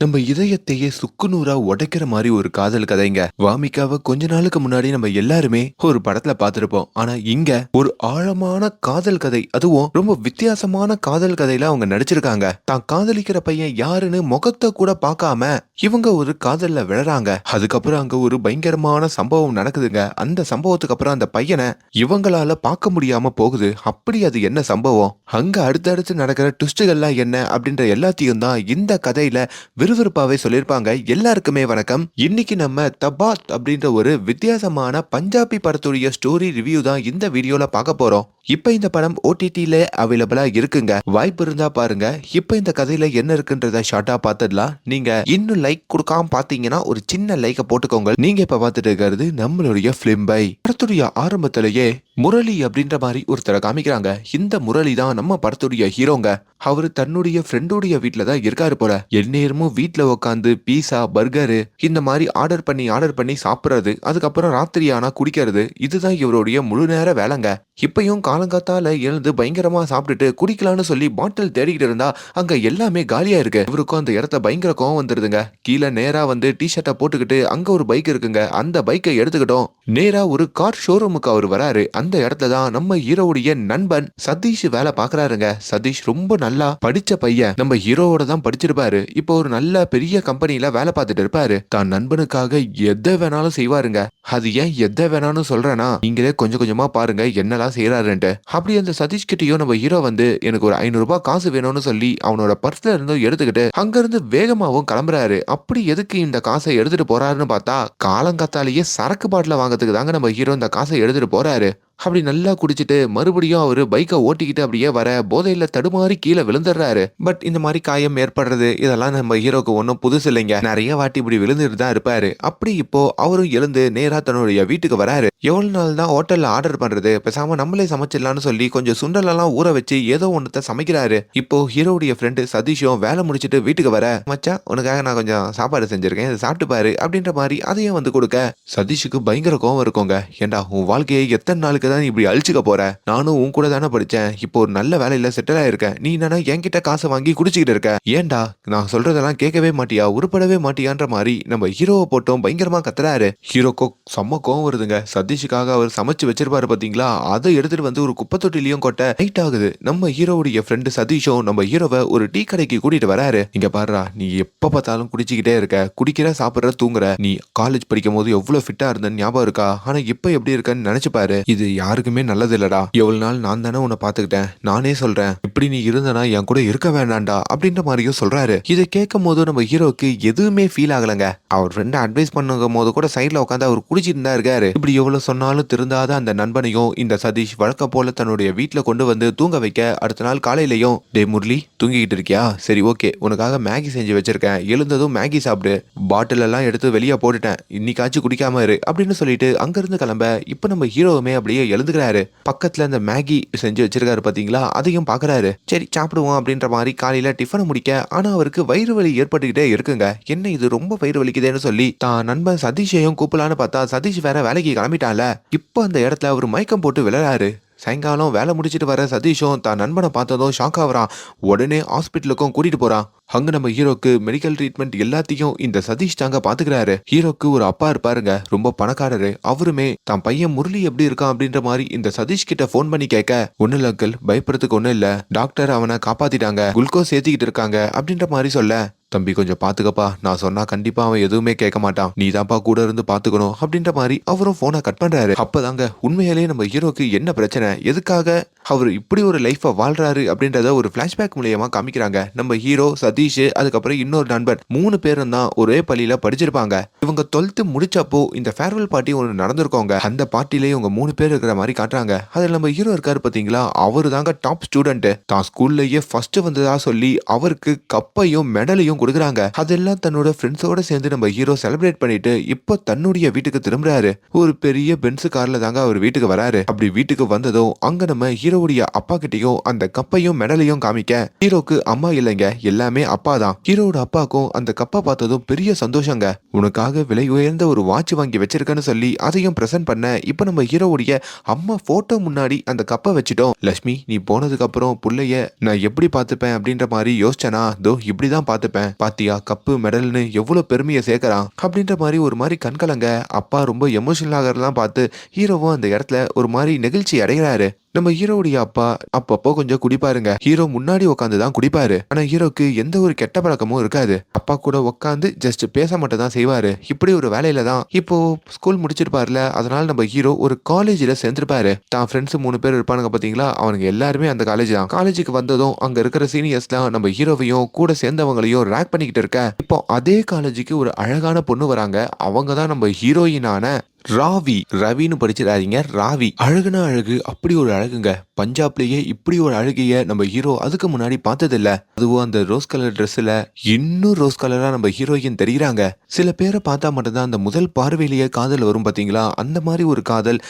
நம்ம இதயத்தையே சுக்குநூறா உடைக்கிற மாதிரி ஒரு காதல் கதைங்க. வாமிகாவை கொஞ்ச நாளுக்கு முன்னாடி நம்ம எல்லாருமே ஒரு படத்துல பார்த்திருப்போம். ஆனா இங்க ஒரு ஆழமான காதல் கதை, அதுவும் ரொம்ப வித்தியாசமான காதல் கதையில அவங்க நடிச்சிருக்காங்க. தான் காதலிக்கிற பையன் யாருன்னு முகத்தை கூட பார்க்காம இவங்க ஒரு காதல்ல விழறாங்க. அதுக்கப்புறம் அங்க ஒரு பயங்கரமான சம்பவம் நடக்குதுங்க. அந்த சம்பவத்துக்கு அப்புறம் அந்த பையனை இவங்களால பார்க்க முடியாம போகுது. அப்படி அது என்ன சம்பவம், அங்க அடுத்தடுத்து நடக்கிற ட்விஸ்டுகள்லாம் என்ன அப்படின்ற எல்லாத்தையும் தான் இந்த கதையில விறுவிறுப்பாவே சொல்லியிருப்பாங்க. எல்லாருக்குமே வணக்கம். இன்னைக்கு நம்ம தபாத் அப்படின்ற ஒரு வித்தியாசமான பஞ்சாபி படத்துடைய ஸ்டோரி ரிவ்யூ தான் இந்த வீடியோல பார்க்க போறோம். இப்ப இந்த படம் OTT-ல அவைலபிளா இருக்குங்க. வாய்ப்பு இருந்தா பாருங்க. இப்ப இந்த கதையில என்ன இருக்குன்றத ஷார்ட்டா பார்த்துடலாம். நீங்க இன்னும் லைக் கொடுக்காம பாத்தீங்கன்னா ஒரு சின்ன லைக்க போட்டுக்கோங்க. நீங்க இப்ப பார்த்துட்டு இருக்கிறது நம்மளுடைய பிலிம் பை. படத்துடைய ஆரம்பத்திலேயே முரளி அப்படின்ற மாதிரி ஒருத்தரை காமிக்கிறாங்க. இந்த முரளி தான் நம்ம படத்துடைய ஹீரோங்க. அவரு தன்னுடைய ஃப்ரெண்டுடைய வீட்டுல தான் இருக்காரு போல. எந்நேரமும் வீட்டுல உட்காந்து பீஸா பர்கரு இந்த மாதிரி ஆர்டர் பண்ணி சாப்பிடுறது, அதுக்கப்புறம் ராத்திரி ஆனா குடிக்கிறது, இதுதான் இவருடைய முழு நேர வேலைங்க. இப்பயும் காலங்காத்தால எழுந்து பயங்கரமா சாப்பிட்டுட்டு குடிக்கலான்னு சொல்லி பாட்டில் தேடிக்கிட்டு இருந்தா அங்க எல்லாமே காலியா இருக்கு. இவருக்கும் அந்த இடத்த பயங்கர கோவம் வந்துருதுங்க. கீழே நேரா வந்து டிஷர்ட்டை போட்டுக்கிட்டு அங்க ஒரு பைக் இருக்குங்க. அந்த பைக்கை எடுத்துக்கிட்டோம் நேரா ஒரு கார் ஷோரூமுக்கு அவர் வராரு. அந்த இடத்துல தான் நம்ம ஹீரோவுடைய நண்பன் சதீஷ் வேலை பாக்குறாருங்க. சதீஷ் ரொம்ப நல்லா படிச்ச பையன். நம்ம ஹீரோவோட தான் படிச்சிருப்பாரு. இப்போ ஒரு நல்ல பெரிய கம்பெனில வேலை பார்த்துட்டு இருப்பாரு. தான் நண்பனுக்காக எதை வேணாலும் செய்வாருங்க. அது ஏன் எதை வேணாலும் சொல்றேன்னா நீங்களே கொஞ்சம் கொஞ்சமா பாருங்க என்னெல்லாம் செய்யறாருன்ட்டு. அப்படி அந்த சதீஷ் கிட்டயும் நம்ம ஹீரோ வந்து எனக்கு ஒரு 500 ரூபாய் காசு வேணும்னு சொல்லி அவனோட பர்ஸ்ல இருந்து எடுத்துக்கிட்டு அங்க இருந்து வேகமாவும் கிளம்புறாரு. அப்படி எதுக்கு இந்த காசை எடுத்துட்டு போறாருன்னு பார்த்தா காலங்காத்தாலேயே சரக்கு பாட்டில வாங்கறதுக்கு தாங்க நம்ம ஹீரோ இந்த காசை எடுத்துட்டு போறாரு. அப்படி நல்லா குடிச்சிட்டு மறுபடியும் அவரு பைக்கை ஓட்டிக்கிட்டு அப்படியே வர போதையில தடுமாறி கீழே விழுந்துடுறாரு. பட் இந்த மாதிரி காயம் ஏற்படுறது இதெல்லாம் நம்ம ஹீரோக்கு ஒன்றும் புதுசு இல்லைங்க. நிறைய வாட்டி இப்படி விழுந்துட்டு தான் இருப்பாரு. அப்படி இப்போ அவரும் எழுந்து நேரா தன்னுடைய வீட்டுக்கு வராரு. எவ்வளவு நாள் தான் ஹோட்டல்ல ஆர்டர் பண்றது, பேசாம நம்மளே சமைச்சிடலாம்னு சொல்லி கொஞ்சம் சுண்டலெல்லாம் ஊற வச்சு ஏதோ ஒன்னத்தை சமைக்கிறாரு. இப்போ ஹீரோடைய ஃப்ரெண்டு சதீஷும் வேலை முடிச்சிட்டு வீட்டுக்கு வர, மச்சான் உனக்காக நான் கொஞ்சம் சாப்பாடு செஞ்சிருக்கேன், இதை சாப்பிட்டு பாரு அப்படின்ற மாதிரி அதையும் வந்து கொடுக்க சதீஷுக்கு பயங்கர கோவம் இருக்குங்க. ஏண்டா உன் வாழ்க்கையை எத்தனை நாளுக்கு தான் இப்படி அழிச்சுக்க போற? நானும் உன் கூட தானே படிச்சேன். இப்போ ஒரு நல்ல வேலையில செட்டில் ஆயிருக்கேன். நீ என்னன்னா என்கிட்ட காசை வாங்கி குடிச்சுக்கிட்டு இருக்க. ஏன்டா நான் சொல்றதெல்லாம் கேட்கவே மாட்டியா, உருப்படவே மாட்டியான்ற மாதிரி நம்ம ஹீரோவை போட்டோம் பயங்கரமா கத்துறாரு. ஹீரோக்கோ செம்ம கோவம் வருதுங்க. சதீஷுக்காக அவர் சமைச்சு வச்சிருப்பாரு பாத்தீங்களா, அதை எடுத்துட்டு வந்து ஒரு குப்பை தொட்டிலையும் கொட்ட நைட் ஆகுது. நம்ம ஹீரோவுடைய ஃப்ரெண்டு சதீஷும் நம்ம ஹீரோவை ஒரு டீ கடைக்கு கூட்டிட்டு வராரு. இங்க பாருடா, நீ எப்ப பார்த்தாலும் குடிச்சுக்கிட்டே இருக்க, குடிக்கிற சாப்பிடுற தூங்குற. நீ காலேஜ் படிக்கும் போது எவ்வளவு ஃபிட்டா இருந்தன்னு ஞாபகம் இருக்கா? ஆனா இப்ப எப்படி இருக்கன்னு நினைச்சு பாரு. இது யாருக்குமே நல்லது இல்லடா. எவ்வளவு நாள் நான் தானே உன்னை பாத்துக்கிட்டேன். நானே சொல்றேன், இப்படி நீ இருந்தனா என் கூட இருக்க வேண்டாம்டா அப்படின்ற மாதிரியும் சொல்றாரு. இதை கேட்கும் போது நம்ம ஹீரோக்கு எதுவுமே ஃபீல் ஆகலங்க. அவர் ஃப்ரெண்ட் அட்வைஸ் பண்ணும் போது கூட சைட்ல உட்காந்து அவர் குடிச்சிட்டு தான் இருக்காரு. இப்படி எவ்வளவு சொன்னாலும் திருந்தாத அந்த நண்பனையும் இந்த சதீஷ் வழக்க போல தன்னுடைய வீட்டுல கொண்டு வந்து தூங்க வைக்க, அடுத்த நாள் காலையிலையும் டே முரளி தூங்கிக்கிட்டு இருக்கியா, சரி ஓகே உனக்காக மேகி செஞ்சு வச்சிருக்கேன், எழுந்ததும் மேகி சாப்பிடு, பாட்டில் எல்லாம் எடுத்து வெளியே போட்டுட்டேன், இன்னைக்காச்சும் குடிக்காம இரு அப்படின்னு சொல்லிட்டு அங்கிருந்து கிளம்ப இப்ப நம்ம ஹீரோவுமே அப்படியே எழுந்துக்கிறாரு. பக்கத்துல அந்த மேகி செஞ்சு வச்சிருக்காரு பாத்தீங்களா, அதையும் பாக்குறாரு. சரி சாப்பிடுவோம் அப்படின்ற மாதிரி காலையில டிஃபனை முடிக்க, ஆனா அவருக்கு வயிறு வலி ஏற்பட்டுக்கிட்டே இருக்குங்க. என்ன இது ரொம்ப வயிறு வலிக்குதேன்னு சொல்லி தான் நண்பன் சதீஷையும் கூப்பிடலான்னு பார்த்தா சதீஷ் வேற வேலைக்கு கிளம்பிட்டான்ல. இப்போ அந்த இடத்துல அவர் மயக்கம் போட்டு விளையாடுறாரு. சாயங்காலம் வேலை முடிச்சிட்டு வர சதீஷும் தான் நண்பனை பார்த்ததும் ஷாக் ஆகுறான். உடனே ஹாஸ்பிட்டலுக்கும் கூட்டிட்டு போறான். அங்க நம்ம ஹீரோக்கு மெடிக்கல் ட்ரீட்மெண்ட் எல்லாத்தையும் இந்த சதீஷ் தாங்க பாத்துக்கிறாரு. ஹீரோக்கு ஒரு அப்பா இருப்பாருங்க, ரொம்ப பணக்காரரு. அவருமே தான் பையன் முரளி எப்படி இருக்கான் அப்படின்ற மாதிரி இந்த சதீஷ் கிட்ட போன் பண்ணி கேட்க, ஒண்ணு இல்ல அங்கிள், பயப்படுறதுக்கு ஒண்ணு இல்ல, டாக்டர் அவனை காப்பாத்திட்டாங்க, குளுக்கோஸ் ஏத்திக்கிட்டு இருக்காங்க அப்படின்ற மாதிரி சொல்ல, தம்பி கொஞ்சம் பாத்துக்கப்பா, நான் சொன்னா கண்டிப்பா அவன் எதுவுமே கேட்க மாட்டான், நீ தான்ப்பா கூட இருந்து பாத்துக்கணும் அப்படின்ற மாதிரி அவரும் போனை கட் பண்றாரு. அப்பதாங்க உண்மையிலேயே நம்ம ஹீரோக்கு என்ன பிரச்சனை, எதுக்காக அவர் இப்படி ஒரு லைஃபை வாழ்றாரு அப்படின்றத ஒரு பிளாஷ்பேக் மூலியமா காமிக்கிறாங்க. நம்ம ஹீரோ சதீஷ் அதுக்கப்புறம் இன்னொரு நண்பன் 3 பேரும் தான் ஒரே பள்ளியில படிச்சிருப்பாங்க. இவங்க 12th முடிச்சப்போ இந்த ஃபேர்வெல் பார்ட்டி ஒன்று நடந்திருக்கோங்க. அந்த பார்ட்டிலே இவங்க 3 பேர் இருக்கிற மாதிரி காட்டுறாங்க. அதுல நம்ம ஹீரோ இருக்காரு பாத்தீங்களா, அவரு தாங்க டாப் ஸ்டூடெண்ட். தான் ஸ்கூல்லயே ஃபர்ஸ்ட் வந்ததா சொல்லி அவருக்கு கப்பையும் மெடலையும் கொடுக்குறாங்க. அதெல்லாம் தன்னோட ஃப்ரெண்ட்ஸோட சேர்ந்து நம்ம ஹீரோ செலிப்ரேட் பண்ணிட்டு இப்போ தன்னுடைய வீட்டுக்கு திரும்புறாரு. ஒரு பெரிய பென்ஸ் கார்ல தாங்க அவர் வீட்டுக்கு வராரு. அப்படி வீட்டுக்கு வந்ததும் அங்க நம்ம ஹீரோவுடைய அப்பா கிட்டையும் அந்த கப்பையும் மெடலையும் காமிக்க, ஹீரோக்கு அம்மா இல்லைங்க, எல்லாமே அப்பா தான். ஹீரோட அப்பாக்கும் அந்த கப்பை பார்த்ததும் பெரிய சந்தோஷங்க. உனக்காக விலை உயர்ந்த ஒரு வாட்ச் வாங்கி வச்சிருக்கேன்னு சொல்லி அதையும் பிரசன்ட் பண்ண, இப்ப நம்ம ஹீரோவுடைய அம்மா போட்டோ முன்னாடி அந்த கப்பை வச்சிட்டோம். லட்சுமி நீ போனதுக்கு அப்புறம் புள்ளைய நான் எப்படி பார்த்துப்பேன் அப்படின்ற மாதிரி யோசிச்சனா, தோ இப்படிதான் பார்த்துப்பேன். பாத்தியா கப்பு மெடல்னு எவ்வளவு பெருமையை சேர்க்கறான் அப்படின்ற மாதிரி ஒரு மாதிரி கண்கலங்க அப்பா ரொம்ப எமோஷனல் ஆகிறதெல்லாம் பார்த்து ஹீரோவும் அந்த இடத்துல ஒரு மாதிரி நெகிழ்ச்சி அடைகிறாரு. நம்ம ஹீரோவுடைய அப்பா அப்பப்போ கொஞ்சம் குடிப்பாருங்க. ஹீரோ முன்னாடி உட்காந்து தான் குடிப்பாரு. ஆனா ஹீரோக்கு எந்த ஒரு கெட்ட பழக்கமும் இருக்காது. அப்பா கூட உட்காந்து ஜஸ்ட் பேச மட்டும் தான் செய்வாரு. இப்படி ஒரு வேலையில தான் இப்போ ஸ்கூல் முடிச்சிருப்பாருல, அதனால நம்ம ஹீரோ ஒரு காலேஜ்ல சேர்ந்திருப்பாரு. தான் ஃப்ரெண்ட்ஸ் 3 பேர் இருப்பானுங்க பாத்தீங்களா, அவனுங்க எல்லாருமே அந்த காலேஜ் தான். காலேஜுக்கு வந்ததும் அங்க இருக்கிற சீனியர்ஸ்லாம் நம்ம ஹீரோவையும் கூட சேர்ந்தவங்களையும் ரேக் பண்ணிக்கிட்டு இருக்க, இப்போ அதே காலேஜுக்கு ஒரு அழகான பொண்ணு வராங்க. அவங்க தான் நம்ம ஹீரோயினான ராவி. ரவின்னு படிச்சிடாதீங்க, ராவி. அழகுனா அழகு, அப்படி ஒரு அழகுங்க. பஞ்சாப்லயே இப்படி ஒரு அழகிய நம்ம ஹீரோ அதுக்கு முன்னாடி பார்த்ததில்ல. அதுவும் அந்த ரோஸ் கலர் ட்ரெஸ்ல இன்னும் ரோஸ் கலரா நம்ம ஹீரோயின் தெரியுறாங்க. சில பேரை பார்த்தா மட்டும்தான் அந்த முதல் பார்வையிலேயே காதல் வரும் பாத்தீங்களா, அந்த மாதிரி ஒரு காதல்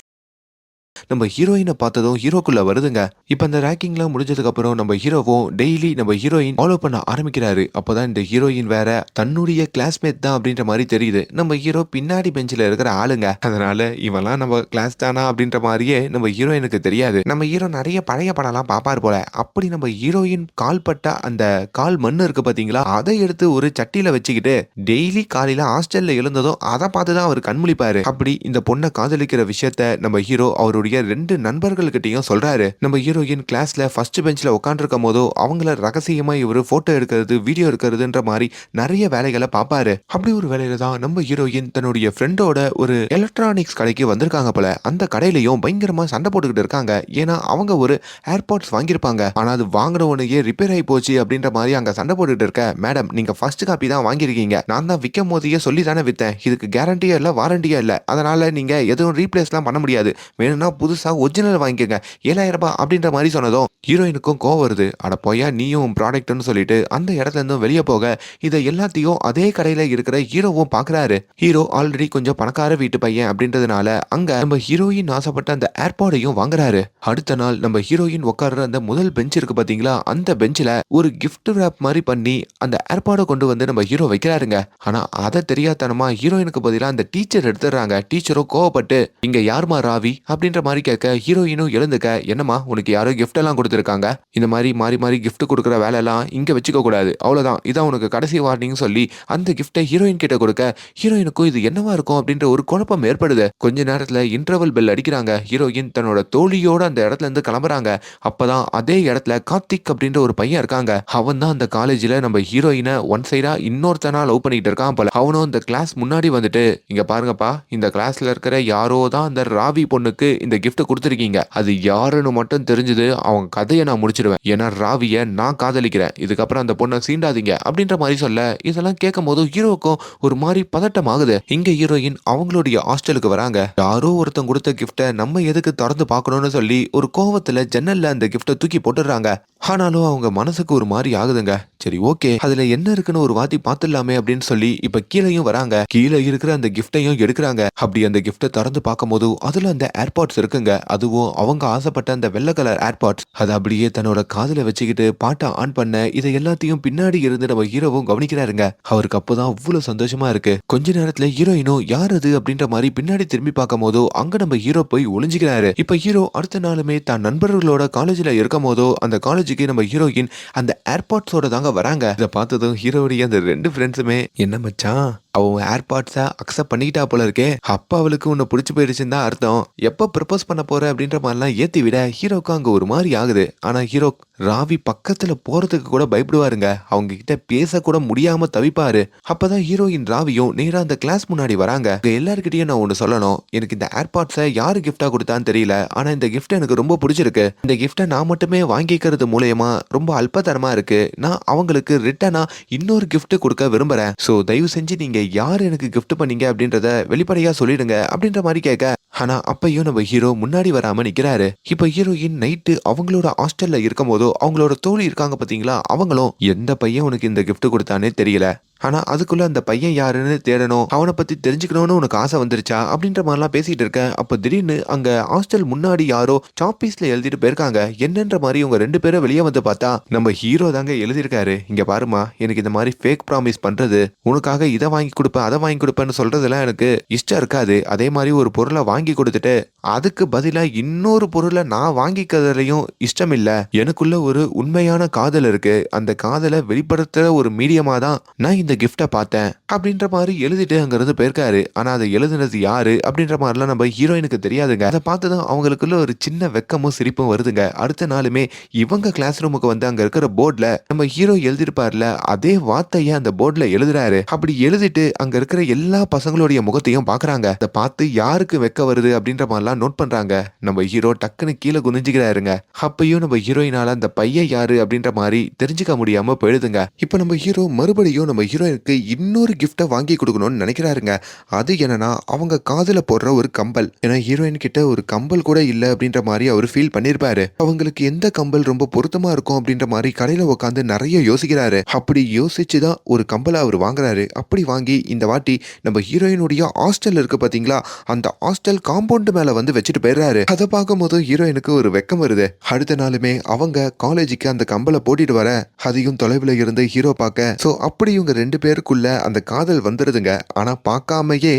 நம்ம ஹீரோயினை பார்த்ததும் ஹீரோக்குள்ள வருதுங்க. இப்ப அந்த ரேக்கிங்லாம் முடிஞ்சதுக்கு அப்புறம் நம்ம ஹீரோவும் டெய்லி நம்ம ஹீரோயின் ஃபாலோ பண்ண ஆரம்பிக்கிறாரு. அப்பதான் இந்த ஹீரோயின் வேற தன்னுடைய கிளாஸ்மேட் தான் அப்படின்ற மாதிரி தெரியுது. நம்ம ஹீரோ பின்னாடி பெஞ்சில இருக்கிற ஆளுங்க, அதனால இவெல்லாம் நம்ம கிளாஸ் தானா அப்படின்ற மாதிரியே நம்ம ஹீரோயினுக்கு தெரியாது. நம்ம ஹீரோ நிறைய பழைய படம்லாம் பாப்பாரு போல. அப்படி நம்ம ஹீரோயின் கால் பட்ட அந்த கால் மண்ணு இருக்கு பாத்தீங்களா, அதை எடுத்து ஒரு சட்டியில வச்சுக்கிட்டு டெய்லி காலையில ஹாஸ்டல்ல எழுந்ததும் அதை பார்த்துதான் அவர் கண்முழிப்பாரு. அப்படி இந்த பொண்ணை காதலிக்கிற விஷயத்த நம்ம ஹீரோ அவருடைய 2 நண்பர்கள்கிட்டயும் சொல்றாரு. நம்ம ஹீரோயின் கிளாஸ்ல ஃபர்ஸ்ட் பெஞ்ச்ல உட்காந்துருக்கும் போதோ அவங்கள ரகசியமா இவரு போட்டோ எடுக்கிறது, வீடியோ எடுக்கிறதுன்ற மாதிரி நிறைய வேலைகளை பாப்பாரு. அப்படி ஒரு வேலையில தான் நம்ம ஹீரோயின் தன்னுடைய ஃப்ரெண்டோட ஒரு எலக்ட்ரானிக்ஸ் கடைக்கு வந்திருக்காங்க போல. அந்த கடையிலயும் பயங்கரமா சண்டை போட்டுக்கிட்டு இருக்காங்க. ஏன்னா அவங்க ஒரு ஏர்பாட்ஸ் வாங்கியிருப்பாங்க. ஆனா அது வாங்கின உடனே ரிப்பேர் ஆகி போச்சு அப்படின்ற மாதிரி அங்க சண்டை போட்டுக்கிட்டு இருக்க, மேடம் நீங்க ஃபர்ஸ்ட் காப்பி தான் வாங்கியிருக்கீங்க, நான் தான் விற்கும் போதையே சொல்லி தானே வித்தேன், இதுக்கு கேரண்டியா இல்ல வாரண்டியா இல்ல, அதனால நீங்க எதுவும் ரீப்ளேஸ்லாம் பண்ண முடியாது, வேணும்னா புதுசா ஒரிஜினல் வாங்கிக்கங்க, 7000 ரூபாய் அப்படின்ற மாதிரி சொன்னதும் ஹீரோயினுக்கும் கோவம் வருது. அட போயா நீயும் ப்ராடக்ட்னு சொல்லிட்டு அந்த இடத்துல இருந்தும் வெளியே போக, இதை எல்லாத்தையும் அதே கடையில இருக்கிற ஹீரோவும் பாக்குறாரு. ஹீரோ ஆல்ரெடி கொஞ்சம் பணக்கார வீட்டு பையன் அப்படின்றதுனால அங்க நம்ம ஹீரோயின் ஆசைப்பட்ட அந்த ஏர்பாடையும் வாங்குறாரு. அடுத்த நாள் நம்ம ஹீரோயின் உட்கார்ற அந்த முதல் பெஞ்ச் இருக்கு பாத்தீங்களா, அந்த பெஞ்சில ஒரு கிஃப்ட் ராப் மாதிரி பண்ணி அந்த ஏர்பாடை கொண்டு வந்து நம்ம ஹீரோ வைக்கிறாருங்க. ஆனா அதை தெரியாதனமா ஹீரோயினுக்கு பதிலா அந்த டீச்சர் எடுத்துறாங்க. டீச்சரும் கோவப்பட்டு இங்க யாருமா ராவி அப்படின்ற மாதிரி கேட்க, ஹீரோயினும் எழுந்துக்க, என்னமா உனக்கு யாரோ கிஃப்ட் எல்லாம் கொடுத்துருக்காங்க, இந்த மாதிரி மாறி மாறி கிஃப்ட் கொடுக்குற வேலை எல்லாம் இங்க வச்சுக்க கூடாது, அவ்வளவுதான், இதான் உனக்கு கடைசி வார்னிங் சொல்லி அந்த கிஃப்டை ஹீரோயின் கிட்ட கொடுக்க, ஹீரோயினுக்கும் இது என்னவா இருக்கும் அப்படின்ற ஒரு குழப்பம் ஏற்படுது. கொஞ்ச நேரத்துல இன்டர்வல் பெல் அடிக்கிறாங்க. ஹீரோயின் தன்னோட தோழியோட அந்த இடத்துல இருந்து கிளம்புறாங்க. அப்பதான் அதே இடத்துல கார்த்திக் அப்படின்ற ஒரு பையன் இருக்காங்க. அவன் தான் அந்த காலேஜ்ல நம்ம ஹீரோயினை ஒன் சைடா இன்னொருத்தனா லவ் பண்ணிட்டு இருக்கான் போல. அவனும் அந்த கிளாஸ் முன்னாடி வந்துட்டு, இங்க பாருங்கப்பா, இந்த கிளாஸ்ல இருக்கிற யாரோ தான் அந்த ராவி பொண்ணுக்கு இந்த கிஃப்ட் கொடுத்துருக்கீங்க, அது யாருன்னு மட்டும் தெரிஞ்சது அவங்க கதையை நான் முடிச்சிடுவேன், ஏன்னா ராவிய நான் காதலிக்கிறேன், இதுக்கப்புறம் அந்த பொண்ணை சீண்டாதீங்க அப்படின்ற மாதிரி சொல்ல, இதெல்லாம் கேட்கும் போது ஹீரோக்கும் ஒரு மாதிரி பதட்டம் ஆகுது. இங்க ஹீரோயின் அவங்களுடைய ஹாஸ்டலுக்கு வராங்க. யாரோ ஒருத்தன் கொடுத்த கிஃப்ட நம்ம எதுக்கு திறந்து பார்க்கணும்னு சொல்லி ஒரு கோவத்துல ஜன்னல்ல அந்த கிஃப்ட தூக்கி போட்டுறாங்க. ஆனாலும் அவங்க மனசுக்கு ஒரு மாதிரி ஆகுதுங்க. சரி ஓகே, அதுல என்ன இருக்குன்னு ஒரு வாட்டி பார்த்துடலாமே அப்படின்னு சொல்லி இப்ப கீழையும் வராங்க. கீழே இருக்கிற அந்த கிஃப்டையும் எடுக்கிறாங்க. அப்படி அந்த கிஃப்ட திறந்து பார்க்கும் போது அதுல அந்த ஏர்பாட்ஸ் இருக்குங்க. அதுவும் அவங்க ஆசைப்பட்ட அந்த வெள்ளை கலர் ஏர்பாட்ஸ். அதை அப்படியே தன்னோட காதுல வச்சுக்கிட்டு பாட்டை ஆன் பண்ண, இதை எல்லாத்தையும் பின்னாடி இருந்து நம்ம ஹீரோவும் கவனிக்கிறாருங்க. அவருக்கு அப்போதான் அவ்வளவு சந்தோஷமா இருக்கு. கொஞ்ச நேரத்துல ஹீரோயினும் யார் அது அப்படின்ற மாதிரி பின்னாடி திரும்பி பார்க்கும் போதோ அங்க நம்ம ஹீரோ போய் ஒளிஞ்சுக்கிறாரு. இப்ப ஹீரோ அடுத்த நாளுமே தான் நண்பர்களோட காலேஜ்ல இருக்கும் போதோ அந்த காலேஜுக்கு நம்ம ஹீரோயின் அந்த ஏர்பாட்ஸோட தாங்க வராங்க. இதை பார்த்ததும் ஹீரோடைய அந்த 2 ஃப்ரெண்ட்ஸுமே, என்ன மச்சான் அவன் ஏர்பாட்ஸை அக்செப்ட் பண்ணிக்கிட்டா போல இருக்கே, அப்பா அவளுக்கு உன்னை பிடிச்சி போயிடுச்சுன்னு தான் அர்த்தம், எப்போ ப்ரப்போஸ் பண்ண போற அப்படின்ற மாதிரிலாம் ஏத்தி விட ஹீரோக்கு அங்க ஒரு மாதிரி ஆகுது. ஆனா ஹீரோ ராவி பக்கத்துல போறதுக்கு கூட பயப்படுவாருங்க. அவங்க கிட்ட பேச கூட முடியாம தவிப்பாரு. அப்பதான் ஹீரோயின் ராவியும் நேரா அந்த கிளாஸ் முன்னாடி வராங்க. எல்லாருக்கிட்டையும் நான் ஒண்ணு சொல்லணும், எனக்கு இந்த ஏர்பாட்ஸை யாரு கிஃப்டா கொடுத்தான்னு தெரியல, ஆனா இந்த கிஃப்ட் எனக்கு ரொம்ப பிடிச்சிருக்கு, இந்த கிஃப்டை நான் மட்டுமே வாங்கிக்கிறது மூலயமா ரொம்ப அல்பத்தனமா இருக்கு, நான் அவங்களுக்கு ரிட்டனா இன்னொரு கிஃப்ட் கொடுக்க விரும்புறேன், சோ தயவு செஞ்சு நீங்க யார் எனக்கு கிஃப்ட் பண்ணீங்க அப்படின்றத வெளிப்படையா சொல்லிடுங்க அப்படின்ற மாதிரி கேட்க, ஆனா அப்பையும் நம்ம ஹீரோ முன்னாடி வராம நிக்கிறாரு. இப்ப ஹீரோயின் நைட்டு அவங்களோட ஹாஸ்டல்ல இருக்கும் போதோ அவங்களோட தோழி இருக்காங்க பாத்தீங்களா, அவங்களும் எந்த பையன் உனக்கு இந்த கிஃப்ட் கொடுத்தானே தெரியல, ஆனா அதுக்குள்ள அந்த பையன் யாருன்னு தேடணும், அவனை பத்தி தெரிஞ்சுக்கணும்னு உனக்கு ஆசை வந்துருச்சா அப்படின்ற மாதிரிலாம் பேசிட்டு இருக்க. அப்ப திடீர்னு அங்க ஹாஸ்டல் முன்னாடி யாரோ சாப்பீஸ்ல எழுதிட்டு போயிருக்காங்க. என்னன்ற மாதிரி இவங்க 2 பேரும் வெளியே வந்து பார்த்தா நம்ம ஹீரோ தாங்க எழுதியிருக்காரு. இங்க பாருமா, எனக்கு இந்த மாதிரி ஃபேக் ப்ராமிஸ் பண்றது, உனக்காக இதை வாங்கி கொடுப்பேன் அதை வாங்கி கொடுப்பேன்னு சொல்றதுலாம் எனக்கு இஷ்டம் இருக்காது. அதே மாதிரி ஒரு பொருளை வாங்கி கொடுத்துட்டு அதுக்கு பதிலா இன்னொரு பொருளை நான் வாங்கிக்கிறதுலையும் இஷ்டம் இல்ல. எனக்குள்ள ஒரு உண்மையான காதல் இருக்கு. அந்த காதலை வெளிப்படுத்துற ஒரு மீடியமா தான் நான் இந்த கிஃப்டை பார்த்தேன் அப்படின்ற மாதிரி எழுதிட்டு அங்கிருந்து போயிருக்காரு. ஆனா அதை எழுதுனது யாரு அப்படின்ற மாதிரிலாம் நம்ம ஹீரோயினுக்கு தெரியாதுங்க. அதை பார்த்துதான் அவங்களுக்குள்ள ஒரு சின்ன வெக்கமும் சிரிப்பும் வருதுங்க. அடுத்த நாளுமே இவங்க கிளாஸ் ரூமுக்கு வந்து அங்க இருக்கிற போர்ட்ல நம்ம ஹீரோ எழுதிருப்பார்ல அதே வார்த்தைய அந்த போர்ட்ல எழுதுறாரு. அப்படி எழுதிட்டு அங்க இருக்கிற எல்லா பசங்களுடைய முகத்தையும் பாக்குறாங்க. அதை பார்த்து யாருக்கு வெக்க வருது அப்படின்ற மாதிரிலாம் நோட் பண்றாங்க. நம்ம ஹீரோ டக்குன்னு கீழே குனிஞ்சுக்கிறாருங்க. அப்பயும் நம்ம ஹீரோயினால அந்த பையன் யாரு அப்படின்ற மாதிரி தெரிஞ்சுக்க முடியாம போயிடுதுங்க. இப்ப நம்ம ஹீரோ மறுபடியும் நம்ம ஹீரோயினுக்கு இன்னொரு கிஃப்டை வாங்கி கொடுக்கணும்னு நினைக்கிறாருங்க. அது என்னன்னா அவங்க காதுல போடுற ஒரு கம்பல். ஏன்னா ஹீரோயின் கிட்ட ஒரு கம்பல் கூட இல்ல அப்படின்ற மாதிரி அவர் ஃபீல் பண்ணிருப்பாரு. அவங்களுக்கு எந்த கம்பல் ரொம்ப பொருத்தமா இருக்கும் அப்படின்ற மாதிரி கடையில உட்காந்து நிறைய யோசிக்கிறாரு. அப்படி யோசிச்சுதான் ஒரு கம்பலை அவர் வாங்குறாரு. அப்படி வாங்கி இந்த வாட்டி நம்ம ஹீரோயினுடைய ஹாஸ்டல் இருக்கு பாத்தீங்களா, அந்த ஹாஸ்டல் காம்பவுண்ட் மேல வந்து வச்சுட்டு போயிடுறாரு. அதை பார்க்கும் போது ஹீரோயினுக்கு ஒரு வெக்கம் வருது. அடுத்த நாளுமே அவங்க காலேஜுக்கு அந்த கம்பலை போட்டிட்டு வர அதையும் தொலைவில் இருந்து ஹீரோ பார்க்க, சோ அப்படி இவங்க 2 பேருக்குள்ள அந்த காதல் வந்துருதுங்க. ஆனா பார்க்காமயே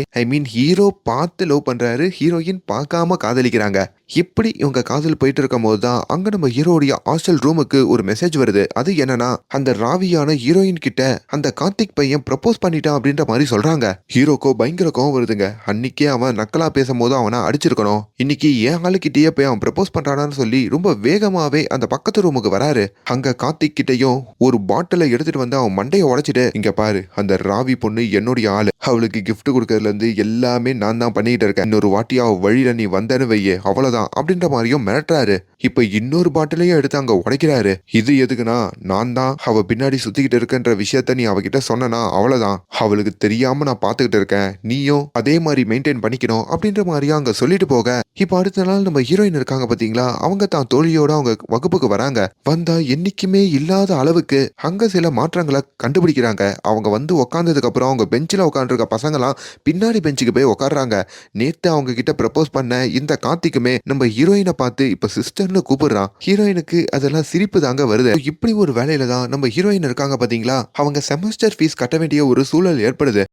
ஹீரோ பார்த்து லவ் பண்றாரு, ஹீரோயின் பார்க்காம காதலிக்கிறாங்க. இப்படி இவங்க காதல் போயிட்டு இருக்கும் போது தான் அங்க நம்ம ஹீரோடைய ஹாஸ்டல் ரூமுக்கு ஒரு மெசேஜ் வருது. அது என்னன்னா அந்த ராவியான ஹீரோயின் கிட்ட அந்த கார்த்திக் பையன் ப்ரப்போஸ் பண்ணிட்டான் அப்படின்ற மாதிரி சொல்றாங்க. ஹீரோக்கோ பயங்கர கோவம் வருதுங்க. அன்னைக்கே அவன் நக்கலா பேசும்போது அவனை அடிச்சிருக்கணும், இன்னைக்கு என் ஆளுக்கிட்டேயே போய் அவன் ப்ரப்போஸ் பண்றானான்னு சொல்லி ரொம்ப வேகமாவே அந்த பக்கத்து ரூமுக்கு வராரு. அங்க கார்த்திக் கிட்டையும் ஒரு பாட்டிலை எடுத்துட்டு வந்து அவன் மண்டையை உடைச்சிட்டு, இங்க பாரு, அந்த ராவி பொண்ணு என்னுடைய ஆளு, அவளுக்கு கிஃப்ட் கொடுக்கறதுல இருந்து எல்லாமே நான் தான் பண்ணிட்டு இருக்கேன். இன்னொரு வாட்டி அவ வழியில நீ வந்தனு வையே அவ்வளவுதான் அப்படின்ற மாதிரியும் மிரட்டுறாரு. இப்ப இன்னொரு பாட்டிலையும் எடுத்து அங்க உடைக்கிறாரு. இது எதுக்குன்னா, நான் தான் அவ பின்னாடி சுத்திக்கிட்டு இருக்கன்ற விஷயத்த நீ அவகிட்ட சொன்னா அவ்வளவுதான், அவளுக்கு தெரியாம நான் பாத்துக்கிட்டு இருக்கேன், நீயும் அதே மாதிரி மெயின்டைன் பண்ணிக்கணும் அப்படின்ற மாதிரியா அங்க சொல்லிட்டு போக, இப்ப அடுத்த நாள் நம்ம ஹீரோயின் இருக்காங்க பாத்தீங்களா, அவங்க தான் தோழியோட அவங்க வகுப்புக்கு வராங்க. வந்தா என்னைக்குமே இல்லாத அளவுக்கு அங்க சில மாற்றங்களை கண்டுபிடிக்கிறாங்க. அவங்க வந்து உட்கார்ந்ததுக்கு அப்புறம் அவங்க பெஞ்சில உட்காந்துருக்க பசங்களாம் பின்னாடி பெஞ்சுக்கு போய் உட்காடுறாங்க. நேத்து அவங்க கிட்ட ப்ரப்போஸ் பண்ண இந்த கார்த்திக்குமே நம்ம ஹீரோயினை பார்த்து இப்ப சிஸ்டர்னு கூப்பிடுறான். ஹீரோயினுக்கு அதெல்லாம் சிரிப்பு தாங்க வருது. இப்படி ஒரு வேலையில தான் நம்ம ஹீரோயின் இருக்காங்க பாத்தீங்களா, அவங்க செமஸ்டர் ஃபீஸ் கட்ட வேண்டிய ஒரு சூழல் ஏற்படுது.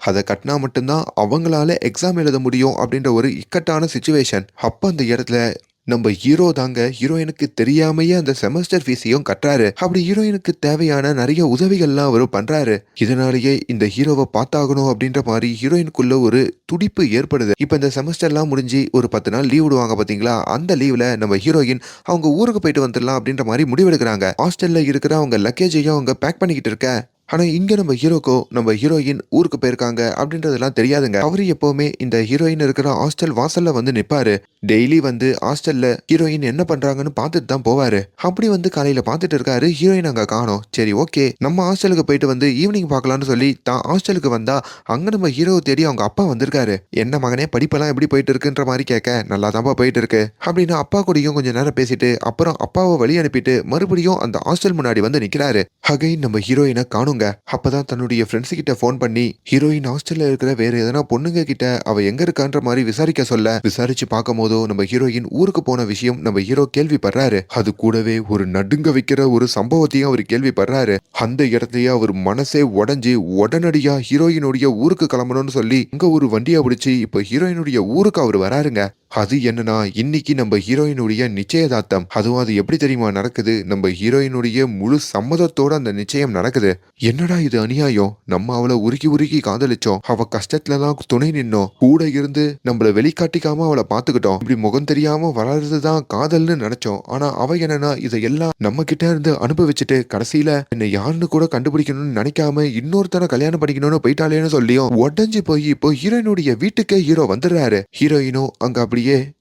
அதை கட்டினா மட்டும்தான் அவங்களால எக்ஸாம் எழுத முடியும் அப்படின்ற ஒரு இக்கட்டான சிச்சுவேஷன். அப்ப அந்த இடத்துல நம்ம ஹீரோ தாங்க ஹீரோயினுக்கு தெரியாமையே அந்த செமஸ்டர் ஃபீஸையும் கட்டுறாரு. அப்படி ஹீரோயினுக்கு தேவையான நிறைய உதவிகள்லாம் அவரு பண்றாரு. இதனாலேயே இந்த ஹீரோவை பார்த்தாகணும் அப்படின்ற மாதிரி ஹீரோயினுக்குள்ள ஒரு துடிப்பு ஏற்படுது. இப்ப இந்த செமஸ்டர்லாம் முடிஞ்சு ஒரு 10 நாள் லீவ் விடுவாங்க பாத்தீங்களா, அந்த லீவ்ல நம்ம ஹீரோயின் அவங்க ஊருக்கு போயிட்டு வந்துடலாம் அப்படின்ற மாதிரி முடிவெடுக்கிறாங்க. ஹாஸ்டல்ல இருக்கிற அவங்க லக்கேஜையும் அவங்க பேக் பண்ணிக்கிட்டு இருக்க, ஆனா இங்க நம்ம ஹீரோக்கோ நம்ம ஹீரோயின் ஊருக்கு போயிருக்காங்க அப்படின்றதெல்லாம் தெரியாதுங்க. அவரு எப்பவுமே இந்த ஹீரோயின் இருக்கிற ஹாஸ்டல் வாசல்ல வந்து நிப்பாரு. டெய்லி வந்து ஹாஸ்டல்ல ஹீரோயின் என்ன பண்றாங்கன்னு பார்த்துட்டு தான் போவாரு. அப்படி வந்து காலையில பார்த்துட்டு இருக்காரு, ஹீரோயின் அங்க காணோம். சரி ஓகே, நம்ம ஹாஸ்டலுக்கு போயிட்டு வந்து ஈவினிங் பார்க்கலாம்னு சொல்லி தான் ஹாஸ்டலுக்கு வந்தா அங்க நம்ம ஹீரோவை தேடி அவங்க அப்பா வந்திருக்காரு. என்ன மகனே, படிப்பெல்லாம் எப்படி போயிட்டு இருக்குன்ற மாதிரி கேட்க, நல்லா தான்ப்பா போயிட்டு இருக்கு அப்படின்னு அப்பா கூடயும் கொஞ்சம் நேரம் பேசிட்டு அப்புறம் அப்பாவை வழி அனுப்பிட்டு மறுபடியும் அந்த ஹாஸ்டல் முன்னாடி வந்து நிக்கிறாரு. அகைன் நம்ம ஹீரோயினை காணுங்க. அப்பதான் தன்னுடைய ஃப்ரெண்ட்ஸ் கிட்ட போன் பண்ணி ஹீரோயின் ஹாஸ்டல்ல இருக்கிற வேற எதனா பொண்ணுங்க கிட்ட அவ எங்க இருக்கான்ற மாதிரி விசாரிக்க சொல்ல, விசாரிச்சு பார்க்கும் போதோ நம்ம ஹீரோயின் ஊருக்கு போன விஷயம் நம்ம ஹீரோ கேள்விப்படுறாரு. அது கூடவே ஒரு நடுங்க வைக்கிற ஒரு சம்பவத்தையும் அவர் கேள்விப்படுறாரு. அந்த இடத்தையே அவர் மனசே உடஞ்சி உடனடியா ஹீரோயினுடைய ஊருக்கு கிளம்பணும்னு சொல்லி அங்க ஒரு வண்டியை பிடிச்சி இப்ப ஹீரோயினுடைய ஊருக்கு அவர் வராருங்க. அது என்னன்னா, இன்னைக்கு நம்ம ஹீரோயினுடைய நிச்சயதார்த்தம். அதுவும் அது எப்படி தெரியுமா நடக்குது, நம்ம ஹீரோயினுடைய முழு சம்மதத்தோட அந்த நிச்சயம் நடக்குது. என்னடா இது அநியாயம், நம்ம அவளை உருக்கி உருக்கி காதலிச்சோம், அவ கஷ்டத்துலலாம் துணை நின்னோம், கூட இருந்து நம்மள வெளிக்காட்டிக்காம அவளை பாத்துக்கிட்டோம், இப்படி முகம் தெரியாம வளர்றதுதான் காதல்னு நினைச்சோம். ஆனா அவ என்னன்னா இதையெல்லாம் நம்ம கிட்ட இருந்து அனுபவிச்சுட்டு கடைசியில என்னை யாருன்னு கூட கண்டுபிடிக்கணும்னு நினைக்காம இன்னொருத்தனை கல்யாணம் பண்ணிக்கணும்னு போயிட்டாலேன்னு சொல்லியும் உடஞ்சு போய் இப்போ ஹீரோயினுடைய வீட்டுக்கே ஹீரோ வந்துடுறாரு. ஹீரோயினும் அங்க அப்படியே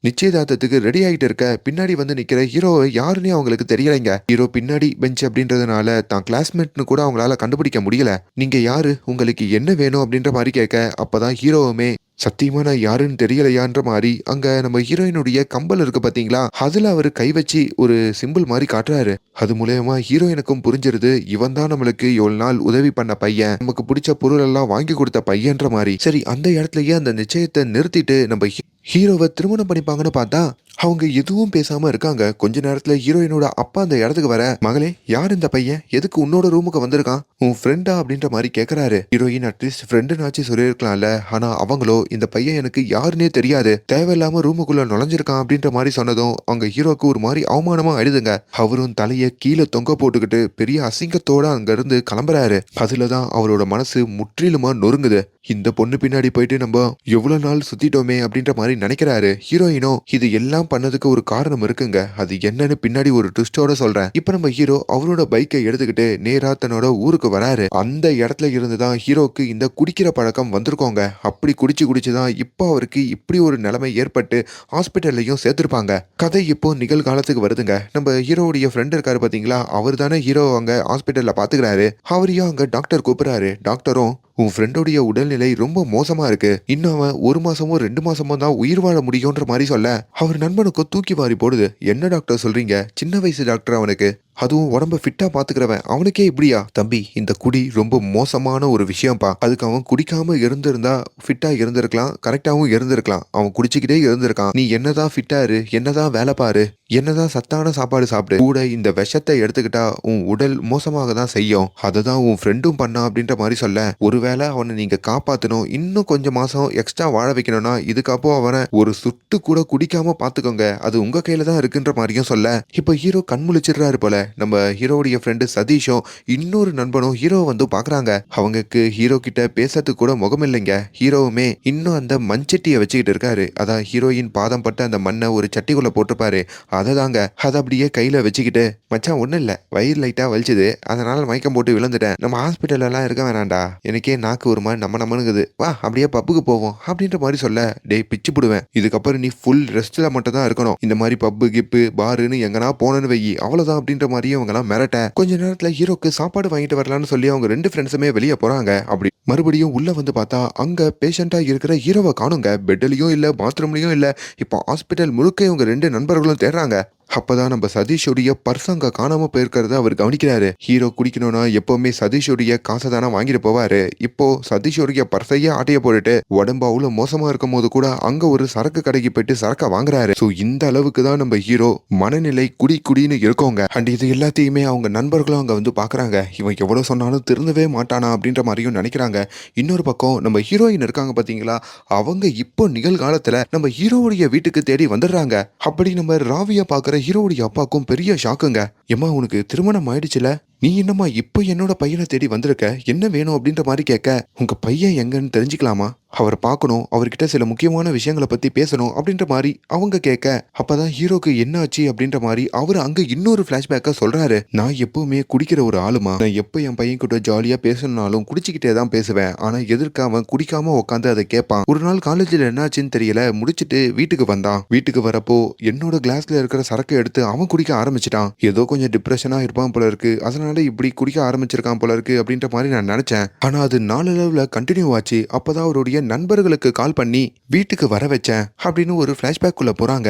நிச்சயதார்த்தத்துக்கு ரெடி ஆகிட்டு இருக்க, பின்னாடி வந்து நிக்கிற ஹீரோவை யாருன்னே அவங்களுக்கு தெரியலைங்க. ஹீரோ பின்னாடி பெஞ்ச் அப்படின்றதுனால தான் கிளாஸ்மேட்னு கூட அவங்களால கண்டுபிடிக்க முடியல. நீங்க யாரு, உங்களுக்கு என்ன வேணும் அப்படின்ற மாதிரி கேட்க, அப்பதான் ஹீரோவுமே சத்தியமா நான் யாருன்னு தெரியலையான்ற மாதிரி அங்க நம்ம ஹீரோயினுடைய கம்பல் இருக்கு பாத்தீங்களா, அதுல அவரு கை வச்சு ஒரு சிம்பிள் மாதிரி காட்டுறாரு. அது மூலியமா ஹீரோயினுக்கும் புரிஞ்சிருது, இவன் தான் நம்மளுக்கு இவ்வளவு நாள் உதவி பண்ண பையன், நமக்கு பிடிச்ச பொருள் எல்லாம் வாங்கி கொடுத்த பையன்ற மாதிரி. சரி, அந்த இடத்துலயே அந்த நிச்சயத்தை நிறுத்திட்டு நம்ம ஹீரோவை திருமணம் பண்ணிப்பாங்கன்னு பார்த்தா அவங்க எதுவும் பேசாம இருக்காங்க. கொஞ்ச நேரத்துல ஹீரோயினோட அப்பா அந்த இடத்துக்கு வர, மகளே யார் இந்த பையன், எதுக்கு உன்னோட ரூமுக்கு வந்திருக்கான், உன் ஃப்ரெண்டா அப்படின்ற மாதிரி கேக்குறாரு. ஹீரோயின் அட்லீஸ்ட் ஃப்ரெண்டுனாச்சு சொல்லியிருக்கலாம்ல, ஆனா அவங்களோ இந்த பையன் எனக்கு யாருன்னே தெரியாது, தேவையில்லாம ரூமுக்குள்ள நுழைஞ்சிருக்கான் அப்படின்ற மாதிரி சொன்னதும் அவங்க ஹீரோக்கு ஒரு மாதிரி அவமானமா ஆயிடுதுங்க. அவரும் தலைய கீழே தொங்க போட்டுக்கிட்டு பெரிய அசிங்கத்தோட அங்க இருந்து கிளம்புறாரு. அதுலதான் அவரோட மனசு முற்றிலுமா நொறுங்குது. இந்த பொண்ணு பின்னாடி போயிட்டு நம்ம எவ்வளவு நாள் சுத்திட்டோமே அப்படின்ற மாதிரி நினைக்கிறாரு. ஹீரோயினோ இது எல்லாம் பண்ணதுக்கு ஒரு காரணம் இருக்குங்க, அது என்னன்னு பின்னாடி ஒரு ட்விஸ்டோட சொல்றேன். இப்ப நம்ம ஹீரோ அவரோட பைக்கை எடுத்துக்கிட்டு நேரா தன்னோட ஊருக்கு வராரு. அந்த இடத்துல இருந்துதான் ஹீரோக்கு இந்த குடிக்கிற பழக்கம் வந்திருக்கோங்க. அப்படி குடிச்சுதான் இப்போ அவருக்கு இப்படி ஒரு நிலைமை ஏற்பட்டு ஹாஸ்பிட்டல்லையும் சேர்த்திருப்பாங்க. கதை இப்போ நிகழ்காலத்துக்கு வருதுங்க. நம்ம ஹீரோவுடைய ஃப்ரெண்ட் இருக்காரு பாத்தீங்களா, அவர் தானே ஹீரோ அங்க ஹாஸ்பிட்டல்ல பாத்துக்கிறாரு. அவரையும் அங்க டாக்டர் கூப்பிடுறாரு. டாக்டரும் உன் ஃப்ரெண்டோடைய உடல்நிலை ரொம்ப மோசமா இருக்கு, இன்னும் அவன் 1 மாசமோ 2 மாசமோ தான் உயிர் வாழ முடியும்ன்ற மாதிரி சொல்ல அவர் நண்பனுக்கு தூக்கி வாரி போடுது. என்ன டாக்டர் சொல்றீங்க, சின்ன வயசு டாக்டர் அவனுக்கு, அதுவும் உடம்ப ஃபிட்டா பாத்துக்கிறவன், அவனுக்கே இப்படியா? தம்பி, இந்த குடி ரொம்ப மோசமான ஒரு விஷயம்ப்பா. அதுக்கு அவன் குடிக்காம இருந்திருந்தா ஃபிட்டா இருந்திருக்கலாம், கரெக்டாவும் இருந்திருக்கலாம். அவன் குடிச்சுக்கிட்டே இருந்திருக்கான். நீ என்னதான் ஃபிட்டா இரு, என்னதான் வேலை பாரு, என்னதான் சத்தான சாப்பாடு சாப்பிடு, கூட இந்த விஷத்தை எடுத்துக்கிட்டா உன் உடல் மோசமாக தான் செய்யும். அதை தான் உன் ஃப்ரெண்டும் பண்ணா அப்படின்ற மாதிரி சொல்ல, ஒருவேளை அவனை நீங்க காப்பாத்தணும், இன்னும் கொஞ்சம் மாசம் எக்ஸ்ட்ரா வாழ வைக்கணும்னா இதுக்கப்புறம் அவனை ஒரு சுட்டு கூட குடிக்காம பாத்துக்கோங்க, அது உங்க கையில தான் இருக்குன்ற மாதிரியும் சொல்ல, இப்ப ஹீரோ கண்முழிச்சிடுறாரு போல. நம்ம ஹீரோவுடைய ஃப்ரெண்டு சதீஷும் இன்னொரு நண்பனும் ஹீரோ வந்து பாக்குறாங்க. அவங்களுக்கு ஹீரோ கிட்ட பேசுறதுக்கு கூட முகம் இல்லைங்க. ஹீரோவுமே இன்னும் அந்த மண்சட்டியை வச்சுக்கிட்டு இருக்காரு. அதான் ஹீரோயின் பாதம் பட்டு அந்த மண்ணை ஒரு சட்டிக்குள்ள போட்டிருப்பாரு, அதை தாங்க. அதை அப்படியே கையில வச்சுக்கிட்டு, மச்சான் ஒன்றும் இல்லை, வயிறு லைட்டாக வலிச்சுது, அதனால மயக்கம் போட்டு விழுந்துட்டேன், நம்ம ஹாஸ்பிட்டல்லாம் இருக்க வேணாண்டா, எனக்கே நாக்கு ஒரு மாதிரி நம்மனுங்குது, வா அப்படியே பப்புக்கு போவோம் அப்படின்ற மாதிரி சொல்ல, டேய் பிச்சு போடுவேன், இதுக்கப்புறம் நீ ஃபுல் ரெஸ்ட்ல மட்டும் தான் இருக்கணும், இந்த மாதிரி பப்பு கிப்பு பாருன்னு எங்கன்னா போனன்னு வை, அவ்வளோதான் அப்படின்ற மாதிரி அவங்கலாம் மிரட்ட, கொஞ்ச நேரத்தில் ஹீரோக்கு சாப்பாடு வாங்கிட்டு வரலான்னு சொல்லி அவங்க 2 ஃப்ரெண்ட்ஸுமே வெளியே போறாங்க. அப்படி மறுபடியும் உள்ள வந்து பார்த்தா அங்க பேஷண்டா இருக்கிற ஹீரோவை காணுங்க. பெட்லயும் இல்ல, பாத்ரூம்லயும் இல்ல. இப்போ ஹாஸ்பிட்டல் முழுக்க இவங்க 2 நண்பர்களும் தேடுறாங்க. அப்பதான் நம்ம சதீஷோடைய பர்ஸ் அங்க காணாம போயிருக்கிறத அவர் கவனிக்கிறாரு. ஹீரோ குடிக்கணும்னா எப்பவுமே சதீஷோடைய காசை தானே வாங்கிட்டு போவாரு. இப்போ சதீஷோடைய பர்ஸையே ஆட்டைய போட்டுட்டு உடம்பு அவ்வளவு மோசமா இருக்கும் போது கூட அங்க ஒரு சரக்கு கடைக்கு போயிட்டு சரக்க வாங்குறாரு. சோ இந்த அளவுக்கு தான் நம்ம ஹீரோ மனநிலை குடின்னு இருக்கோங்க. அண்ட் இது எல்லாத்தையுமே அவங்க நண்பர்களும் அங்க வந்து பாக்குறாங்க. இவன் எவ்வளவு சொன்னாலும் திருந்தவே மாட்டானா அப்படின்ற மாதிரியும் நினைக்கிறாங்க. இன்னொரு பக்கம் நம்ம ஹீரோயின் இருக்காங்க பாத்தீங்களா, அவங்க இப்போ நிகழ்காலத்துல நம்ம ஹீரோவுடைய வீட்டுக்கு தேடி வந்துடுறாங்க. அப்படி நம்ம ராவியா பாக்குற ஹீரோவுடைய அப்பாக்கும் பெரிய ஷாக்குங்க. ஏம்மா உனக்கு திருமணம் ஆயிடுச்சுல, நீ என்னம்மா இப்போ என்னோட பையனை தேடி வந்திருக்க, என்ன வேணும் அப்படின்ற மாதிரி கேட்க, உங்க பையன் எங்கன்னு தெரிஞ்சுக்கலாமா, அவரை பார்க்கணும், அவர்கிட்ட சில முக்கியமான விஷயங்களை பத்தி பேசணும் அப்படின்ற மாதிரி அவங்க கேட்க, அப்பதான் ஹீரோக்கு என்ன ஆச்சு அப்படின்ற மாதிரி அவர் அங்க இன்னொரு பிளாஷ்பேக்கா சொல்றாரு. நான் எப்பவுமே குடிக்கிற ஒரு ஆளுமா, நான் எப்போ என் பையன் கிட்ட ஜாலியா பேசணும்னாலும் குடிச்சுக்கிட்டே தான் பேசுவேன், ஆனா எதிர்க்க அவன் குடிக்காம உட்காந்து அதை கேட்பான். ஒரு நாள் காலேஜ்ல என்னாச்சுன்னு தெரியல, முடிச்சுட்டு வீட்டுக்கு வந்தான். வீட்டுக்கு வரப்போ என்னோட கிளாஸ்ல இருக்கிற சரக்கு எடுத்து அவன் குடிக்க ஆரம்பிச்சிட்டான். ஏதோ கொஞ்சம் டிப்ரெஷனா இருப்பான் போல இருக்கு, அதனால இப்படி குடிக்க ஆரம்பிச்சிருக்கான் போல இருக்கு அப்படின்ற மாதிரி நான் நினைச்சேன். ஆனா அது நாளளவுல கண்டினியூ ஆச்சு. அப்பதான் அவருடைய நண்பர்களுக்கு கால் பண்ணி வீட்டுக்கு வர வச்சேன் அப்படின்னு ஒரு பிளாஷ்பேக் உள்ள போறாங்க.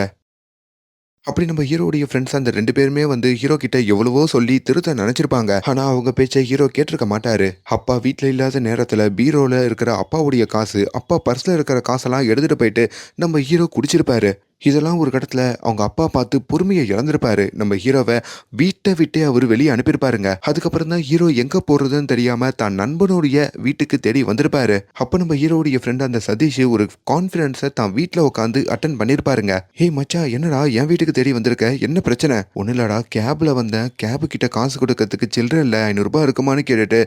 அப்படி நம்ம ஹீரோடைய ஃப்ரெண்ட்ஸ் அந்த 2 பேருமே வந்து ஹீரோ கிட்ட எவ்வளவோ சொல்லி திருத்த நினைச்சிருப்பாங்க. ஆனா அவங்க பேச்சை ஹீரோ கேட்டிருக்க மாட்டாரு. அப்பா வீட்டுல இல்லாத நேரத்துல பீரோல இருக்கிற அப்பாவுடைய காசு, அப்பா பர்ஸ்ல இருக்கிற காசெல்லாம் எடுத்துட்டு போயிட்டு நம்ம ஹீரோ குடிச்சிருப்பாரு. இதெல்லாம் ஒரு கடத்துல அவங்க அப்பா பார்த்து பொறுமையை இழந்திருப்பாரு. நம்ம ஹீரோவை வீட்டை விட்டே அவர் வெளியே அனுப்பியிருப்பாருங்க. அதுக்கப்புறம் தான் ஹீரோ எங்க போறதுன்னு தெரியாம தான் நண்பனுடைய வீட்டுக்கு தேடி வந்திருப்பாரு. அப்ப நம்ம ஹீரோடைய ஃப்ரெண்ட் அந்த சதீஷ் ஒரு கான்ஃபரன்ஸை தான் வீட்டுல உட்காந்து அட்டன் பண்ணிருப்பாருங்க. ஏய் மச்சா, என்னடா என் வீட்டுக்கு தேடி வந்திருக்க, என்ன பிரச்சனை? ஒண்ணு இல்லடா, கேப்ல வந்தேன், கேபு கிட்ட காசு கொடுக்கறதுக்கு சில்லற இல்ல, 500 ரூபாய் இருக்குமான்னு கேட்டுட்டு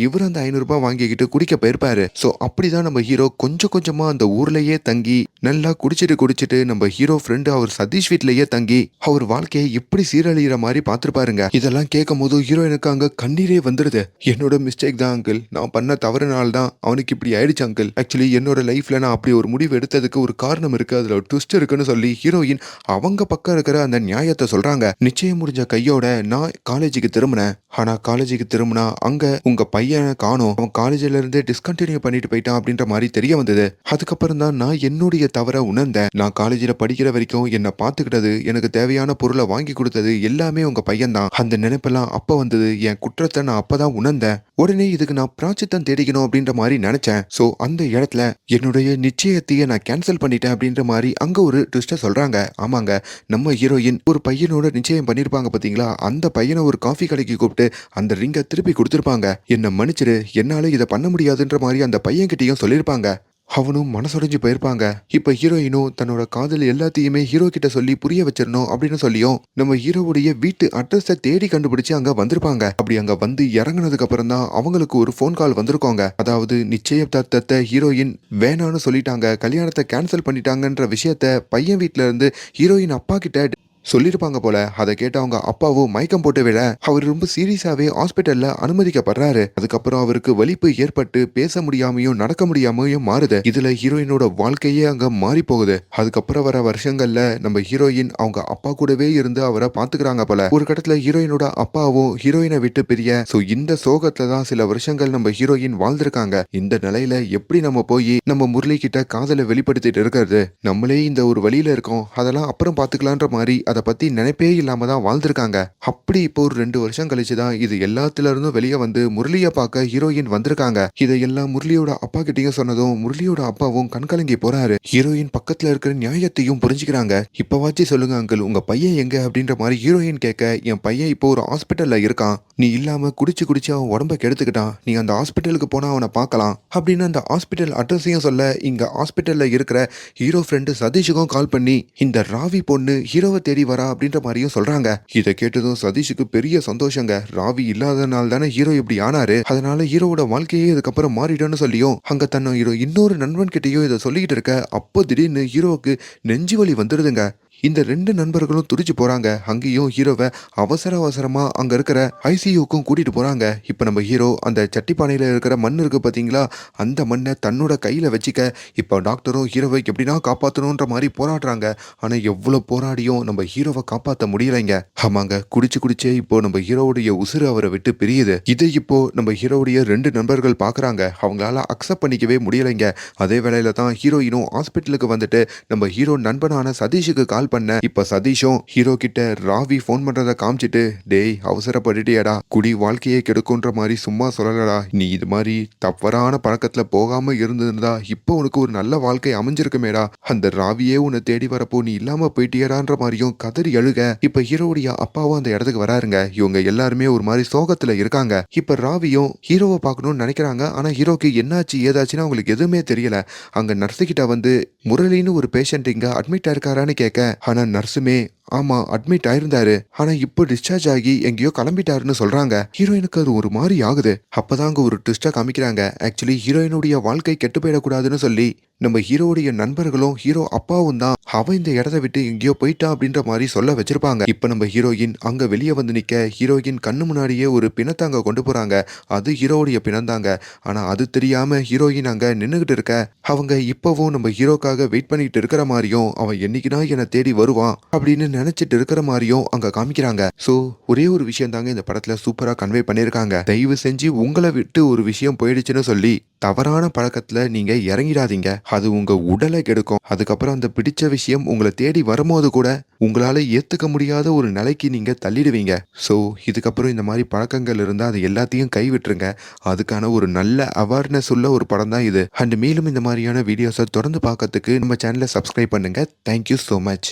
இவர் அந்த 500 ரூபாய் வாங்கிக்கிட்டு குடிக்க போயிருப்பாரு. சோ அப்படிதான் நம்ம ஹீரோ கொஞ்சம் கொஞ்சமா அந்த ஊர்லயே தங்கி நல்லா குடிச்சிட்டு நம்ம ஹீரோ ஃப்ரெண்டு அவர் சதீஷ் வீட்லயே தங்கி அவர் வாழ்க்கையை எப்படி சீரழிகிற மாதிரி பார்த்துருப்பாருங்க. இதெல்லாம் கேட்கும் போது ஹீரோயினுக்கு அங்க கண்ணீரே வந்துருது. என்னோட மிஸ்டேக் தான் அங்கிள், நான் பண்ண தவறுனால தான் அவனுக்கு இப்படி ஆயிடுச்சு அங்கிள். ஆக்சுவலி என்னோட லைஃப்ல நான் அப்படி ஒரு முடிவு எடுத்ததுக்கு ஒரு காரணம் இருக்கு, அதுல ஒரு ட்விஸ்ட் இருக்குன்னு சொல்லி ஹீரோயின் அவங்க பக்கம் இருக்கிற அந்த நியாயத்தை சொல்றாங்க. நிச்சயம் முடிஞ்ச கையோட நான் காலேஜுக்கு திரும்பினேன். ஆனா காலேஜுக்கு திரும்பினா அங்க உங்க பையனை காணோம், அவன் காலேஜ்ல இருந்து டிஸ்கண்டினியூ பண்ணிட்டு போயிட்டான் அப்படின்ற மாதிரி தெரிய வந்தது. அதுக்கப்புறம் தான் நான் என்னுடைய தவற உணர்ந்தேன். நான் காலேஜ்ல படிக்கிற வரைக்கும் என்ன பாத்துக்கிட்டது, எனக்கு தேவையான பொருளை வாங்கி கொடுத்தது எல்லாமே உங்க பையன் தான். அந்த நினைப்பெல்லாம் அப்ப வந்தது. என் குற்றத்தை நான் அப்பதான் உணர்ந்தேன். உடனே இதுக்கு நான் பிராச்சித்தம் தேடிக்கணும் அப்படின்ற மாதிரி நினைச்சேன். சோ அந்த இடத்துல என்னுடைய நிச்சயத்தையே நான் கேன்சல் பண்ணிட்டேன் அப்படின்ற மாதிரி அங்க ஒரு ட்விஸ்ட சொல்றாங்க. ஆமாங்க, நம்ம ஹீரோயின் ஒரு பையனோட நிச்சயம் பண்ணிருப்பாங்க பாத்தீங்களா, அந்த பையனை ஒரு காஃபி கடைக்கு கூப்பிட்டு அந்த ரிங்கை திருப்பி கொடுத்திருப்பாங்க. என்ன மன்னிச்சிரு, என்னால இதை பண்ண முடியாதுன்ற மாதிரி அந்த பையன் கிட்டயும் சொல்லியிருப்பாங்க. அவனும் மனசுடைஞ்சு போயிருப்பாங்க. இப்ப ஹீரோயினும் தன்னோட காதல் எல்லாத்தையுமே ஹீரோ கிட்ட சொல்லி புரிய வச்சிடணும் அப்படின்னு சொல்லியும் நம்ம ஹீரோவுடைய வீட்டு அட்ரஸை தேடி கண்டுபிடிச்சு அங்க வந்திருப்பாங்க. அப்படி அங்க வந்து இறங்குனதுக்கு அப்புறம் தான் அவங்களுக்கு ஒரு போன் கால் வந்திருக்கோங்க. அதாவது நிச்சயதார்த்தத்தை ஹீரோயின் வேணான்னு சொல்லிட்டாங்க, கல்யாணத்தை கேன்சல் பண்ணிட்டாங்கன்ற விஷயத்த பையன் வீட்டுல இருந்து ஹீரோயின் அப்பா கிட்ட சொல்லியிருப்பாங்க போல. அதை கேட்டு அவங்க அப்பாவும் மயக்கம் போட்டு விட அவர் ரொம்ப சீரியஸாவே ஹாஸ்பிட்டல்ல அனுமதிக்கப்படுறாரு. அதுக்கப்புறம் அவருக்கு வலிப்பு ஏற்பட்டு பேச முடியாமையும் நடக்க முடியாமையும் மாறுது. இதுல ஹீரோயினோட வாழ்க்கையே அங்க மாறி போகுது. அதுக்கப்புறம் வர வருஷங்கள்ல நம்ம ஹீரோயின் அவங்க அப்பா கூடவே இருந்து அவரை பாத்துக்கிறாங்க போல. ஒரு கட்டத்துல ஹீரோயினோட அப்பாவும் ஹீரோயினை விட்டு பிரிய இந்த சோகத்துல தான் சில வருஷங்கள் நம்ம ஹீரோயின் வாழ்ந்திருக்காங்க. இந்த நிலையில எப்படி நம்ம போய் நம்ம முரளி கிட்ட காதலை வெளிப்படுத்திட்டு இருக்கிறது, நம்மளே இந்த ஒரு வழியில இருக்கோம், அதெல்லாம் அப்புறம் பாத்துக்கலான்ற மாதிரி அதை பத்தி நினைப்பே இல்லாம தான் வாழ்ந்திருக்காங்க. அப்படி இப்போ ஒரு 2 வருஷம் கழிச்சு தான் இது எல்லாத்துல இருந்தும் வெளியே வந்து முரளிய பார்க்க ஹீரோயின் வந்திருக்காங்க. இதையெல்லாம் முரளியோட அப்பா கிட்டயும் சொன்னதும் முரளியோட அப்பாவும் கண்கலங்கி போறாரு. ஹீரோயின் பக்கத்துல இருக்கிற நியாயத்தையும் புரிஞ்சுக்கிறாங்க. இப்பவாச்சு சொல்லுங்க அங்கிள், உங்க பையன் எங்க அப்படின்ற மாதிரி ஹீரோயின் கேட்க, என் பையன் இப்போ ஒரு ஹாஸ்பிட்டல்ல இருக்கான், நீ இல்லாம குடிச்சு குடிச்சு அவன் உடம்ப கெடுத்துக்கிட்டான், நீ அந்த ஹாஸ்பிட்டலுக்கு போனா அவனை பார்க்கலாம் அப்படின்னு அந்த ஹாஸ்பிட்டல் அட்ரஸையும் சொல்ல, இங்க ஹாஸ்பிட்டல்ல இருக்கிற ஹீரோ ஃப்ரெண்டு சதீஷுக்கும் கால் பண்ணி இந்த ராவி பொண்ணு ஹீரோவை தேடி வரா அப்படின்ற மாதிரியும் சொல்றாங்க. இதை கேட்டதும் சதீஷுக்கு பெரிய சந்தோஷங்க. ராவி இல்லாதனால தானே ஹீரோ இப்படி ஆனாரு, அதனால ஹீரோவோட வாழ்க்கையே இதுக்கப்புறம் மாறிடும்னு சொல்லியும் அங்க தன்னை ஹீரோ இன்னொரு நண்பன் கிட்டயும் இதை சொல்லிக்கிட்டு இருக்க, அப்போ திடீர்னு ஹீரோவுக்கு நெஞ்சு வலி வந்துடுதுங்க. இந்த 2 நண்பர்களும் துடிச்சு போறாங்க. அங்கேயும் ஹீரோவை அவசர அவசரமா அங்க இருக்கிற ஐசியூக்கும் கூட்டிட்டு போறாங்க. இப்ப நம்ம ஹீரோ அந்த சட்டிப்பானையில இருக்கிற மண் இருக்கு பாத்தீங்களா, அந்த மண்ணை தன்னோட கையில வச்சுக்க இப்ப டாக்டரும் ஹீரோவை எப்படின்னா காப்பாத்தணும்ன்ற மாதிரி போராடுறாங்க. ஆனா எவ்வளவு போராடியும் நம்ம ஹீரோவை காப்பாத்த முடியலைங்க. ஆமாங்க, குடிச்சு குடிச்சே இப்போ நம்ம ஹீரோவுடைய உசுறு அவரை விட்டு பிரியுது. இதை இப்போ நம்ம ஹீரோவுடைய 2 நண்பர்கள் பாக்குறாங்க. அவங்களால அக்செப்ட் பண்ணிக்கவே முடியலைங்க. அதே வேளையில தான் ஹீரோயினும் ஹாஸ்பிட்டலுக்கு வந்துட்டு நம்ம ஹீரோ நண்பனான சதீஷுக்கு கால் பண்ண, இப்ப சதீஷும் ஹீரோ கிட்ட ராவி போன் பண்றத காமிச்சிட்டு, டேய் அவசரப்பட்டுட்டியடா, குடி வாழ்க்கையை கெடுக்குன்ற மாதிரி சும்மா சொல்லலடா, நீ இது மாதிரி தவறான பழக்கத்துல போகாம இருந்திருந்தா இப்போ உனக்கு ஒரு நல்ல வாழ்க்கை அமைஞ்சிருக்குமேடா, அந்த ராவியே உன்னை தேடி வரப்போ நீ இல்லாம போயிட்டியடான்ற மாதிரியும் கதறி அழுக. இப்ப ஹீரோவுடைய அப்பாவும் அந்த இடத்துக்கு வராருங்க. இவங்க எல்லாருமே ஒரு மாதிரி சோகத்துல இருக்காங்க. இப்ப ராவியும் ஹீரோவை பார்க்கணும்னு நினைக்கிறாங்க. ஆனா ஹீரோக்கு என்னாச்சு ஏதாச்சுன்னு அவங்களுக்கு எதுவுமே தெரியல. அங்க நர்ஸு கிட்ட வந்து முரளின்னு ஒரு பேஷண்ட் இங்க அட்மிட் ஆயிருக்காரான்னு கேட்க, ஆனா நர்ஸுமே ஆமா அட்மிட் ஆயிருந்தாரு, ஆனா இப்போ டிஸ்சார்ஜ் ஆகி எங்கேயோ கிளம்பிட்டாருன்னு சொல்றாங்க. ஹீரோயினுக்கு அது ஒரு மாதிரி ஆகுது. அப்பதாங்க ஒரு ட்விஸ்டா காமிக்கிறாங்க. ஆக்சுவலி ஹீரோயினுடைய வாழ்க்கை கெட்டு போயிடக்கூடாதுன்னு சொல்லி நம்ம ஹீரோவுடைய நண்பர்களும் ஹீரோ அப்பாவும் தான் அவன் இந்த இடத்த விட்டு எங்கேயோ போயிட்டான் அப்படின்ற மாதிரி சொல்ல வச்சிருப்பாங்க. இப்ப நம்ம ஹீரோயின் அங்க வெளியே வந்து நிக்க, ஹீரோயின் கண்ணு முன்னாடியே ஒரு பிணத்தாங்க கொண்டு போறாங்க. அது ஹீரோவுடைய பிணந்தாங்க. ஆனா அது தெரியாம ஹீரோயின் அங்க நின்னுகிட்டு இருக்க, அவங்க இப்பவும் நம்ம ஹீரோக்காக வெயிட் பண்ணிட்டு இருக்கிற மாதிரியும், அவன் என்னைக்குதான் என்னை தேடி வருவான் அப்படின்னு நினைச்சிட்டு இருக்கிற மாதிரியும் அங்க காமிக்கிறாங்க. சோ ஒரே ஒரு விஷயம் தாங்க இந்த படத்துல சூப்பரா கன்வே பண்ணிருக்காங்க. தயவு செஞ்சு உங்களை விட்டு ஒரு விஷயம் போயிடுச்சுன்னு சொல்லி தவறான பழக்கத்துல நீங்க இறங்கிடாதீங்க. அது உங்க உடலை கெடுக்கும். அதுக்கப்புறம் அந்த பிடிச்ச விஷயம் உங்களை தேடி வரும்போது கூட உங்களால ஏத்துக்க முடியாத ஒரு நிலைக்கு நீங்க தள்ளிடுவீங்க. சோ இதுக்கப்புறம் இந்த மாதிரி பழக்கங்கள் இருந்தா அது எல்லாத்தையும் கைவிட்டுருங்க. அதுக்கான ஒரு நல்ல அவேர்னஸ் உள்ள ஒரு படம் தான் இது. அண்ட் மேலும் இந்த மாதிரியான வீடியோஸை தொடர்ந்து பார்க்கறதுக்கு நம்ம சேனலை சப்ஸ்கிரைப் பண்ணுங்க. Thank you so much.